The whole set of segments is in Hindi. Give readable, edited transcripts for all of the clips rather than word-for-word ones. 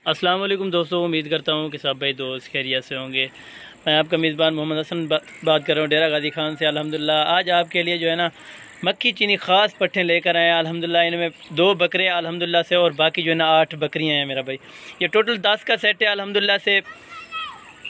अस्सलाम वालेकुम दोस्तों, उम्मीद करता हूँ कि सब भाई दोस्त खैरियत से होंगे। मैं आपका मेज़बान मोहम्मद हसन बात कर रहा हूँ डेरा गाजी खान से। अल्हम्दुलिल्लाह आज आपके लिए जो है ना मक्की चीनी ख़ास पट्ठे लेकर आए हैं। अल्हम्दुलिल्लाह इनमें 2 बकरे अल्हम्दुलिल्लाह से और बाकी जो है ना 8 बकरियाँ हैं मेरा भाई। ये टोटल 10 का सेट है अल्हम्दुलिल्लाह से।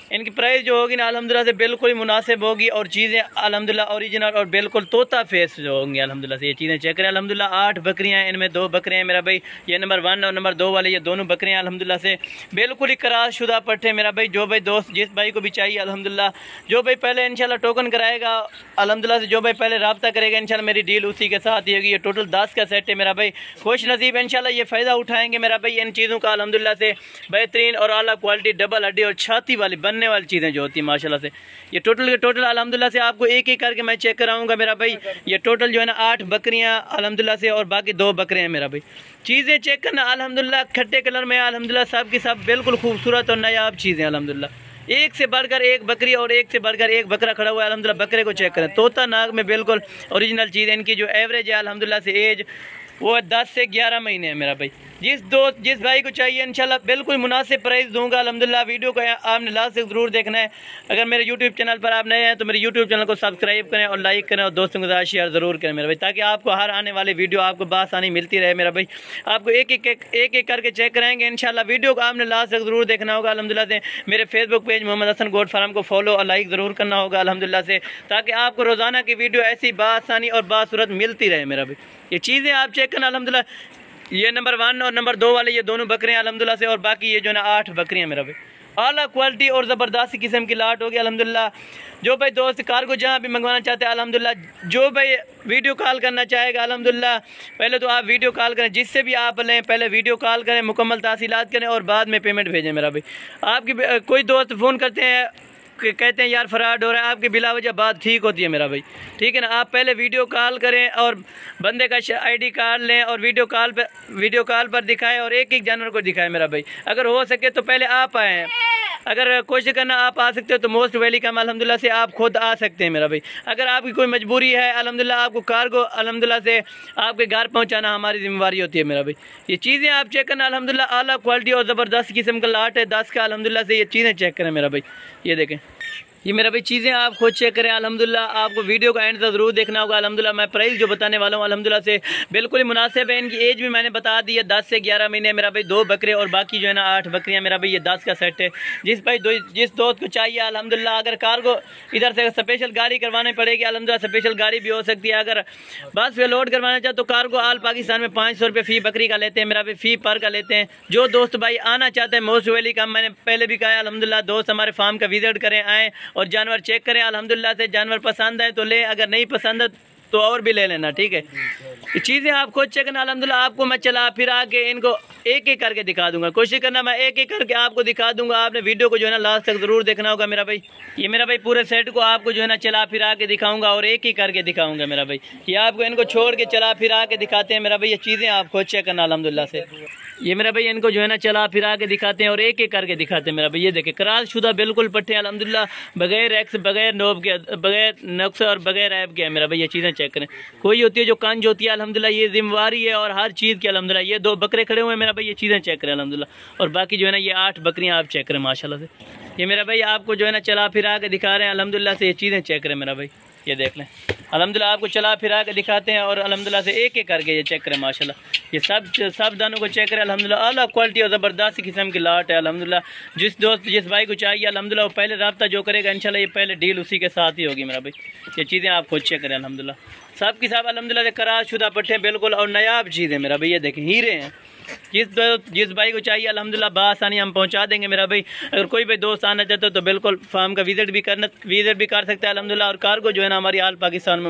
इनकी प्राइस जो होगी ना अल्हम्दुलिल्लाह से बिल्कुल ही मुनासिब होगी और चीज़ें अल्हम्दुलिल्लाह ओरिजिनल और बिल्कुल तोता फेस जो होंगी अल्हम्दुलिल्लाह से। ये चीज़ें चेक करें। अल्हम्दुलिल्लाह 8 बकरियां हैं, इनमें 2 बकरे हैं मेरा भाई। ये नंबर 1 और नंबर 2 वाले ये दोनों बकरियां अल्हम्दुलिल्लाह से बिल्कुल ही क्रॉस शुदा पट्टे मेरा भाई। जो भाई दोस्त जिस भाई को भी चाहिए अल्हम्दुलिल्लाह, जो भाई पहले इंशाल्लाह टोकन कराएगा अल्हम्दुलिल्लाह से, जो भाई पहले रब्ता करेगा इंशाल्लाह मेरी डील उसी के साथ ही होगी। ये टोटल 10 का सेट है मेरा भाई। खुश नसीब इंशाल्लाह ये फ़ायदा उठाएंगे मेरा भाई इन चीज़ों का अल्हम्दुलिल्लाह से। बेहतरीन और आला क्वालिटी डबल हड्डी और छाती वाली बनने वाली चीज़ें जो होती है माशाल्लाह से। ये टोटल के टोटल अल्हम्दुलिल्लाह से आपको एक एक करके मैं चेक कराऊंगा मेरा भाई। ये टोटल जो है ना 8 बकरियां अल्हम्दुलिल्लाह से और बाकी 2 बकरे हैं मेरा भाई। चीज़ें चेक करना अल्हम्दुलिल्लाह खट्टे कलर में अल्हम्दुलिल्लाह सब की सब बिल्कुल खूबसूरत और नायाब चीज़ें अल्हम्दुलिल्लाह। एक से बढ़कर एक बकरी और एक से बढ़कर एक बकरा खड़ा हुआ है अल्हम्दुलिल्लाह। बकरे को चेक करें, तोता नाग में बिल्कुल ओरिजिनल चीज़। इनकी जो एवरेज है अल्हम्दुलिल्लाह से एज वो 10 से 11 महीने है मेरा भाई। जिस भाई को चाहिए इंशाल्लाह बिल्कुल मुनासिब प्राइस दूंगा अल्हम्दुलिल्लाह। वीडियो को आपने लास्ट तक ज़रूर देखना है। अगर मेरे यूट्यूब चैनल पर आप नए हैं तो मेरे यूट्यूब चैनल को सब्सक्राइब करें और लाइक करें और दोस्तों के साथ शेयर ज़रूर करें मेरा भाई, ताकि आपको हर आने वाले वीडियो आपको बासानी मिलती रहे मेरा भाई। आपको एक एक करके चेक कराएंगे इंशाल्लाह। वीडियो को आपने लास्ट तक ज़रूर देखना होगा अल्हम्दुलिल्लाह से। मेरे Facebook page Mohammad Hasan goat farm को फॉलो और लाइक ज़रूर करना होगा अल्हम्दुलिल्लाह से, ताकि आपको रोज़ाना की वीडियो ऐसी बासानी और बासूरत मिलती रहे मेरा भाई। ये चीज़ें आप चेक करना अल्हम्दुलिल्लाह। ये नंबर 1 और नंबर 2 वाले ये दोनों बकरे हैं अल्हम्दुलिल्लाह से और बाकी ये जो है ना 8 बकरियां मेरा भाई। आला क्वालिटी और ज़बरदस्त किस्म की लाट होगी अल्हम्दुलिल्लाह। जो भाई दोस्त कार को जहाँ भी मंगवाना चाहते हैं अल्हम्दुलिल्लाह, जो भाई वीडियो कॉल करना चाहेगा अल्हम्दुलिल्लाह, पहले तो आप वीडियो कॉल करें, जिससे भी आप लें पहले वीडियो कॉल करें, मुकम्मल तहसीलात करें और बाद में पेमेंट भेजें मेरा भाई। आपकी कोई दोस्त फ़ोन करते हैं कहते हैं यार फ्रॉड हो रहा है, आपकी बिला वजह बात ठीक होती है मेरा भाई, ठीक है ना। आप पहले वीडियो कॉल करें और बंदे का ID कार्ड लें और वीडियो कॉल पर दिखाएं और एक एक जानवर को दिखाएं मेरा भाई। अगर हो सके तो पहले आप आएँ, अगर कोशिश करना आप आ सकते हो तो मोस्ट वेलकम अल्हम्दुलिल्लाह से। आप खुद आ सकते हैं मेरा भाई। अगर आपकी कोई मजबूरी है अल्हम्दुलिल्लाह, आपको कार को अल्हम्दुलिल्लाह से आपके घर पहुंचाना हमारी जिम्मेवारी होती है मेरा भाई। ये चीज़ें आप चेक करना अल्हम्दुलिल्लाह। आला क्वालिटी और ज़बरदस्त किस्म का लाट है 10 का अल्हम्दुलिल्लाह से। ये चीज़ें चेक करें मेरा भाई, ये देखें ये मेरा भाई चीज़ें आप खुद चेक करें अल्हम्दुलिल्लाह। आपको वीडियो का एंड तक ज़रूर देखना होगा अल्हम्दुलिल्लाह। मैं प्राइस जो बताने वाला हूँ अल्हम्दुलिल्लाह से बिल्कुल ही मुनासिब है। इनकी एज भी मैंने बता दी है 10 से 11 महीने मेरा भाई। 2 बकरे और बाकी जो है ना 8 बकरियाँ मेरा भाई। ये 10 का सेट है। जिस दोस्त को चाहिए अल्हम्दुलिल्लाह, अगर कार को इधर से स्पेशल गाड़ी करवानी पड़ेगी अल्हम्दुलिल्लाह, स्पेशल गाड़ी भी हो सकती है। अगर बस पे लोड करवाना चाहे तो कार को आल पाकिस्तान में 500 रुपये फ़ी बकरी का लेते हैं मेरा भाई, फ़ी पर का लेते हैं। जो दोस्त भाई आना चाहते हैं मोस्ट वेलकम। मैंने पहले भी कहा है अल्हम्दुलिल्लाह, दोस्त हमारे फार्म का विजिट करें, आएँ और जानवर चेक करें अल्हम्दुलिल्लाह से। जानवर पसंद है तो ले, अगर नहीं पसंद है तो और भी ले लेना, ठीक है। ये चीज़ें आप खुद चेक करना अल्हम्दुलिल्लाह। आपको मैं चला फिर आके इनको एक एक करके दिखा दूंगा। कोशिश करना मैं एक एक करके आपको दिखा दूंगा। आपने वीडियो को जो है ना लास्ट तक ज़रूर देखना होगा मेरा भाई। ये मेरा भाई पूरे सेट को आपको जो है ना चला फिर आके दिखाऊंगा और एक ही करके दिखाऊंगा मेरा भाई। ये आपको इनको छोड़ के चला फिर आके दिखाते हैं मेरा भाई। ये चीज़ें आप खुद चेक करना अल्हम्दुलिल्लाह से। ये मेरा भाई इनको जो है ना चला फिरा के दिखाते हैं और एक एक करके दिखाते हैं मेरा भाई। ये देखे क्रॉस शुदा बिल्कुल पट्टे अल्हम्दुलिल्लाह, बगैर एक्स, बगैर नोब के, बगैर नक्स और बगैर ऐब के है मेरा भाई। ये चीज़ें चेक करें। कोई होती है जो कंज होती है अल्हम्दुलिल्लाह, ये जिम्मेवारी है और हर चीज़ की अल्हम्दुलिल्लाह। ये 2 बकरे खड़े हुए हैं मेरा भाई। ये चीज़ें चेक करें अल्हम्दुलिल्लाह। और बाकी जो है ना ये 8 बकरियाँ आप चेक करें माशाल्लाह से। ये मेरा भाई आपको जो है ना चला फिरा के दिखा रहे हैं अल्हम्दुलिल्लाह से। ये चीज़ें चेक करें मेरा भाई, ये देख लें अल्हम्दुलिल्लाह। आपको चला फिरा के दिखाते हैं और अल्हम्दुलिल्लाह से एक एक करके ये चेक करें माशाल्लाह। ये सब दानों को चेक करें अल्हम्दुलिल्लाह। आला क्वालिटी और ज़बरदस्त किस्म की लाट है अल्हम्दुलिल्लाह। जिस भाई को चाहिए अल्हम्दुलिल्लाह वो पहले रब्ता जो करेगा इंशाल्लाह ये पहले डील उसी के साथ ही होगी मेरा भाई। ये चीज़ें आप खुद चेक करें अल्हम्दुलिल्लाह। सब की सब अल्हम्दुलिल्लाह से क्रॉस शुदा पट्टे बिल्कुल और नायाब चीज़ है मेरा भाई। ये देखें हीरे हैं। जिस भाई को चाहिए अल्हम्दुलिल्लाह बासानी हम पहुंचा देंगे मेरा भाई। अगर कोई भाई दोस्त आना चाहते हो तो बिल्कुल फार्म का विजिट भी कर सकता है अल्हम्दुलिल्लाह। और कार को जो है ना हमारी आल पाकिस्तान